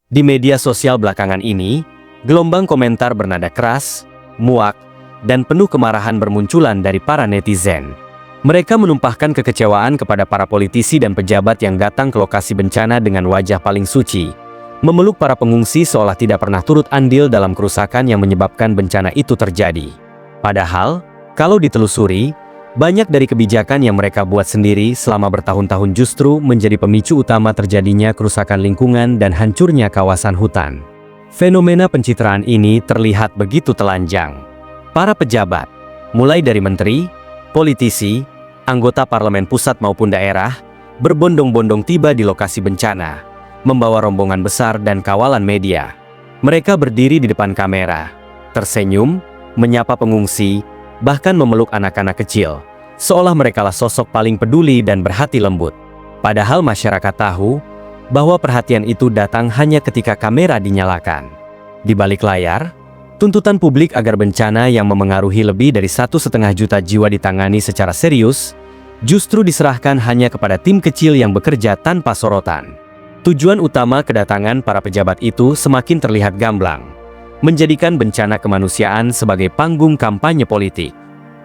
Di media sosial belakangan ini, gelombang komentar bernada keras, muak, dan penuh kemarahan bermunculan dari para netizen. Mereka menumpahkan kekecewaan kepada para politisi dan pejabat yang datang ke lokasi bencana dengan wajah paling suci, memeluk para pengungsi seolah tidak pernah turut andil dalam kerusakan yang menyebabkan bencana itu terjadi. Padahal, kalau ditelusuri, banyak dari kebijakan yang mereka buat sendiri selama bertahun-tahun justru menjadi pemicu utama terjadinya kerusakan lingkungan dan hancurnya kawasan hutan. Fenomena pencitraan ini terlihat begitu telanjang. Para pejabat, mulai dari menteri, politisi, anggota parlemen pusat maupun daerah, berbondong-bondong tiba di lokasi bencana, membawa rombongan besar dan kawalan media. Mereka berdiri di depan kamera, tersenyum, menyapa pengungsi, bahkan memeluk anak-anak kecil, seolah merekalah sosok paling peduli dan berhati lembut. Padahal masyarakat tahu bahwa perhatian itu datang hanya ketika kamera dinyalakan. Di balik layar, tuntutan publik agar bencana yang memengaruhi lebih dari 1,5 juta jiwa ditangani secara serius, justru diserahkan hanya kepada tim kecil yang bekerja tanpa sorotan. Tujuan utama kedatangan para pejabat itu semakin terlihat gamblang, menjadikan bencana kemanusiaan sebagai panggung kampanye politik.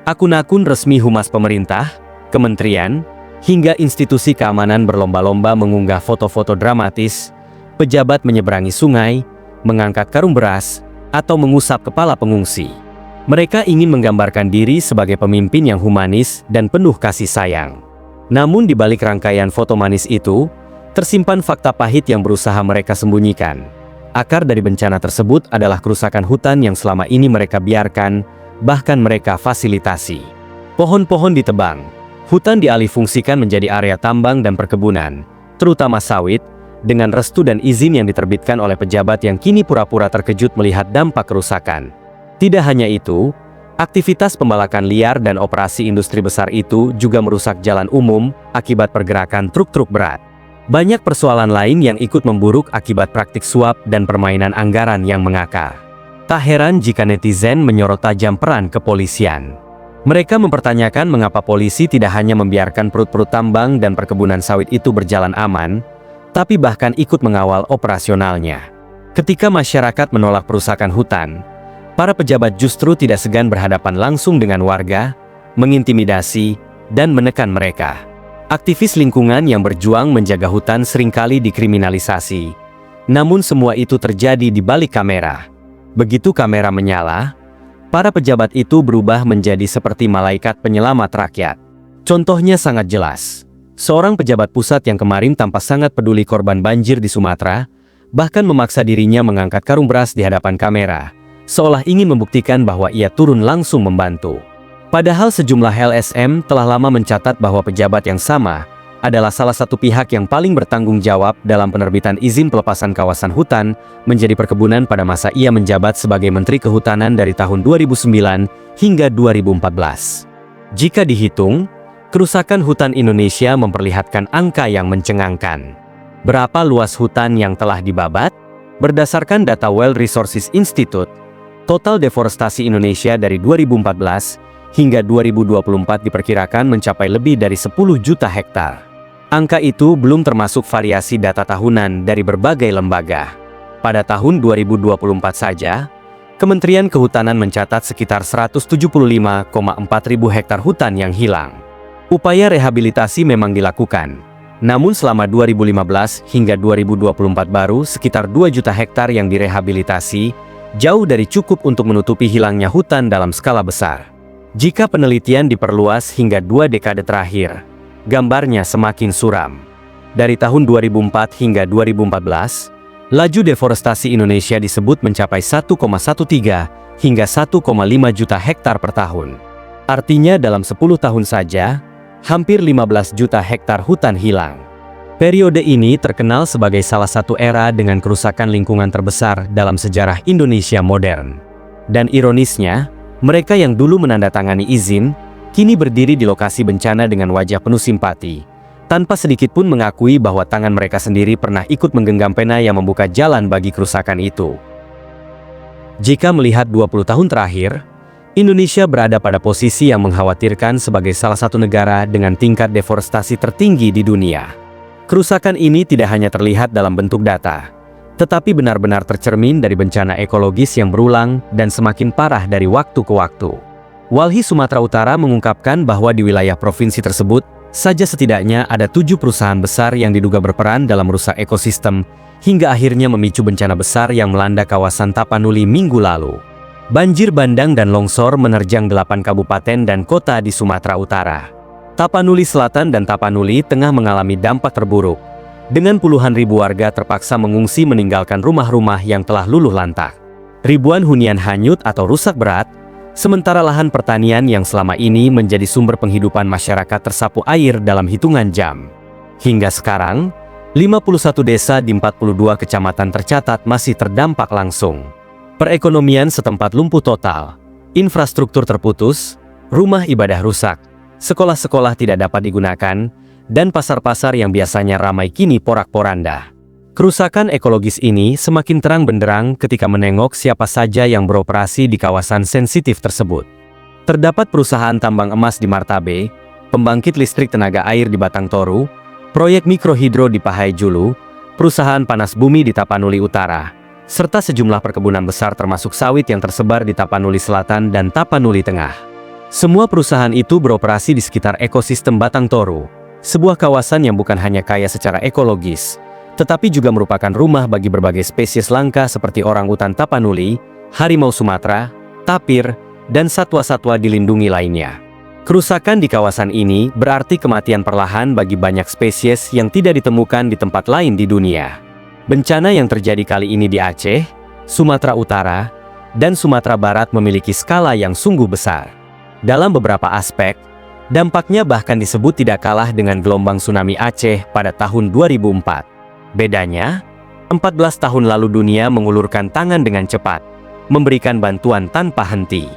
Akun-akun resmi humas pemerintah, kementerian, hingga institusi keamanan berlomba-lomba mengunggah foto-foto dramatis, pejabat menyeberangi sungai, mengangkat karung beras, atau mengusap kepala pengungsi. Mereka ingin menggambarkan diri sebagai pemimpin yang humanis dan penuh kasih sayang. Namun di balik rangkaian foto manis itu, tersimpan fakta pahit yang berusaha mereka sembunyikan. Akar dari bencana tersebut adalah kerusakan hutan yang selama ini mereka biarkan, bahkan mereka fasilitasi. Pohon-pohon ditebang, hutan dialihfungsikan menjadi area tambang dan perkebunan, terutama sawit, dengan restu dan izin yang diterbitkan oleh pejabat yang kini pura-pura terkejut melihat dampak kerusakan. Tidak hanya itu, aktivitas pembalakan liar dan operasi industri besar itu juga merusak jalan umum akibat pergerakan truk-truk berat. Banyak persoalan lain yang ikut memburuk akibat praktik suap dan permainan anggaran yang mengakar. Tak heran jika netizen menyorot tajam peran kepolisian. Mereka mempertanyakan mengapa polisi tidak hanya membiarkan perut-perut tambang dan perkebunan sawit itu berjalan aman, tapi bahkan ikut mengawal operasionalnya. Ketika masyarakat menolak perusakan hutan, para pejabat justru tidak segan berhadapan langsung dengan warga, mengintimidasi, dan menekan mereka. Aktivis lingkungan yang berjuang menjaga hutan seringkali dikriminalisasi. Namun semua itu terjadi di balik kamera. Begitu kamera menyala, para pejabat itu berubah menjadi seperti malaikat penyelamat rakyat. Contohnya sangat jelas. Seorang pejabat pusat yang kemarin tampak sangat peduli korban banjir di Sumatera, bahkan memaksa dirinya mengangkat karung beras di hadapan kamera, seolah ingin membuktikan bahwa ia turun langsung membantu. Padahal sejumlah LSM telah lama mencatat bahwa pejabat yang sama adalah salah satu pihak yang paling bertanggung jawab dalam penerbitan izin pelepasan kawasan hutan menjadi perkebunan pada masa ia menjabat sebagai Menteri Kehutanan dari tahun 2009 hingga 2014. Jika dihitung, kerusakan hutan Indonesia memperlihatkan angka yang mencengangkan. Berapa luas hutan yang telah dibabat? Berdasarkan data World Resources Institute, total deforestasi Indonesia dari 2014 hingga 2024 diperkirakan mencapai lebih dari 10 juta hektar. Angka itu belum termasuk variasi data tahunan dari berbagai lembaga. Pada tahun 2024 saja, Kementerian Kehutanan mencatat sekitar 175,4 ribu hektar hutan yang hilang. Upaya rehabilitasi memang dilakukan. Namun selama 2015 hingga 2024 baru sekitar 2 juta hektar yang direhabilitasi, jauh dari cukup untuk menutupi hilangnya hutan dalam skala besar. Jika penelitian diperluas hingga 2 dekade terakhir, gambarnya semakin suram. Dari tahun 2004 hingga 2014, laju deforestasi Indonesia disebut mencapai 1,13 hingga 1,5 juta hektar per tahun. Artinya dalam 10 tahun saja, hampir 15 juta hektar hutan hilang. Periode ini terkenal sebagai salah satu era dengan kerusakan lingkungan terbesar dalam sejarah Indonesia modern. Dan ironisnya, mereka yang dulu menandatangani izin, kini berdiri di lokasi bencana dengan wajah penuh simpati, tanpa sedikit pun mengakui bahwa tangan mereka sendiri pernah ikut menggenggam pena yang membuka jalan bagi kerusakan itu. Jika melihat 20 tahun terakhir, Indonesia berada pada posisi yang mengkhawatirkan sebagai salah satu negara dengan tingkat deforestasi tertinggi di dunia. Kerusakan ini tidak hanya terlihat dalam bentuk data, tetapi benar-benar tercermin dari bencana ekologis yang berulang dan semakin parah dari waktu ke waktu. Walhi Sumatera Utara mengungkapkan bahwa di wilayah provinsi tersebut saja setidaknya ada 7 perusahaan besar yang diduga berperan dalam merusak ekosistem hingga akhirnya memicu bencana besar yang melanda kawasan Tapanuli minggu lalu. Banjir bandang dan longsor menerjang 8 kabupaten dan kota di Sumatera Utara. Tapanuli Selatan dan Tapanuli Tengah mengalami dampak terburuk, dengan puluhan ribu warga terpaksa mengungsi meninggalkan rumah-rumah yang telah luluh lantak. Ribuan hunian hanyut atau rusak berat, sementara lahan pertanian yang selama ini menjadi sumber penghidupan masyarakat tersapu air dalam hitungan jam. Hingga sekarang, 51 desa di 42 kecamatan tercatat masih terdampak langsung. Perekonomian setempat lumpuh total, infrastruktur terputus, rumah ibadah rusak, sekolah-sekolah tidak dapat digunakan, dan pasar-pasar yang biasanya ramai kini porak-poranda. Kerusakan ekologis ini semakin terang benderang ketika menengok siapa saja yang beroperasi di kawasan sensitif tersebut. Terdapat perusahaan tambang emas di Martabe, pembangkit listrik tenaga air di Batang Toru, proyek mikrohidro di Pahai Julu, perusahaan panas bumi di Tapanuli Utara, serta sejumlah perkebunan besar termasuk sawit yang tersebar di Tapanuli Selatan dan Tapanuli Tengah. Semua perusahaan itu beroperasi di sekitar ekosistem Batang Toru, sebuah kawasan yang bukan hanya kaya secara ekologis, tetapi juga merupakan rumah bagi berbagai spesies langka seperti orangutan Tapanuli, harimau Sumatera, tapir, dan satwa-satwa dilindungi lainnya. Kerusakan di kawasan ini berarti kematian perlahan bagi banyak spesies yang tidak ditemukan di tempat lain di dunia. Bencana yang terjadi kali ini di Aceh, Sumatera Utara, dan Sumatera Barat memiliki skala yang sungguh besar. Dalam beberapa aspek, dampaknya bahkan disebut tidak kalah dengan gelombang tsunami Aceh pada tahun 2004. Bedanya, 14 tahun lalu dunia mengulurkan tangan dengan cepat, memberikan bantuan tanpa henti.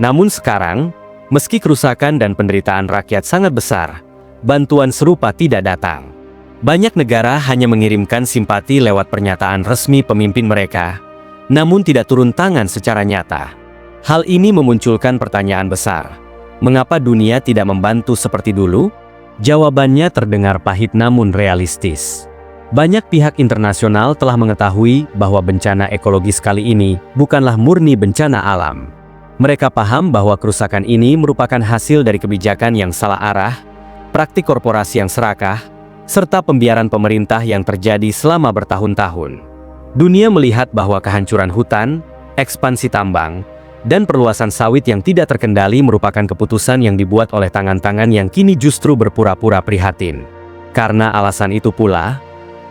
Namun sekarang, meski kerusakan dan penderitaan rakyat sangat besar, bantuan serupa tidak datang. Banyak negara hanya mengirimkan simpati lewat pernyataan resmi pemimpin mereka, namun tidak turun tangan secara nyata. Hal ini memunculkan pertanyaan besar. Mengapa dunia tidak membantu seperti dulu? Jawabannya terdengar pahit namun realistis. Banyak pihak internasional telah mengetahui bahwa bencana ekologis kali ini bukanlah murni bencana alam. Mereka paham bahwa kerusakan ini merupakan hasil dari kebijakan yang salah arah, praktik korporasi yang serakah, serta pembiaran pemerintah yang terjadi selama bertahun-tahun. Dunia melihat bahwa kehancuran hutan, ekspansi tambang, dan perluasan sawit yang tidak terkendali merupakan keputusan yang dibuat oleh tangan-tangan yang kini justru berpura-pura prihatin. Karena alasan itu pula,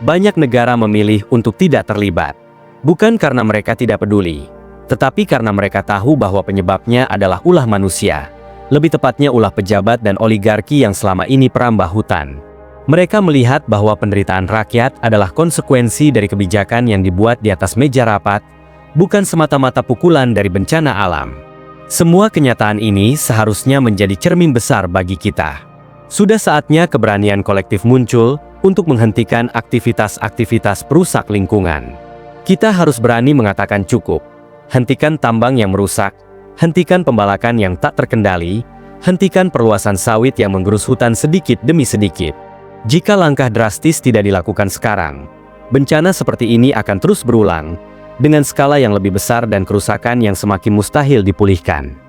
banyak negara memilih untuk tidak terlibat. Bukan karena mereka tidak peduli, tetapi karena mereka tahu bahwa penyebabnya adalah ulah manusia, lebih tepatnya ulah pejabat dan oligarki yang selama ini perambah hutan. Mereka melihat bahwa penderitaan rakyat adalah konsekuensi dari kebijakan yang dibuat di atas meja rapat, bukan semata-mata pukulan dari bencana alam. Semua kenyataan ini seharusnya menjadi cermin besar bagi kita. Sudah saatnya keberanian kolektif muncul untuk menghentikan aktivitas-aktivitas perusak lingkungan. Kita harus berani mengatakan cukup. Hentikan tambang yang merusak, hentikan pembalakan yang tak terkendali, hentikan perluasan sawit yang menggerus hutan sedikit demi sedikit. Jika langkah drastis tidak dilakukan sekarang, bencana seperti ini akan terus berulang, dengan skala yang lebih besar dan kerusakan yang semakin mustahil dipulihkan.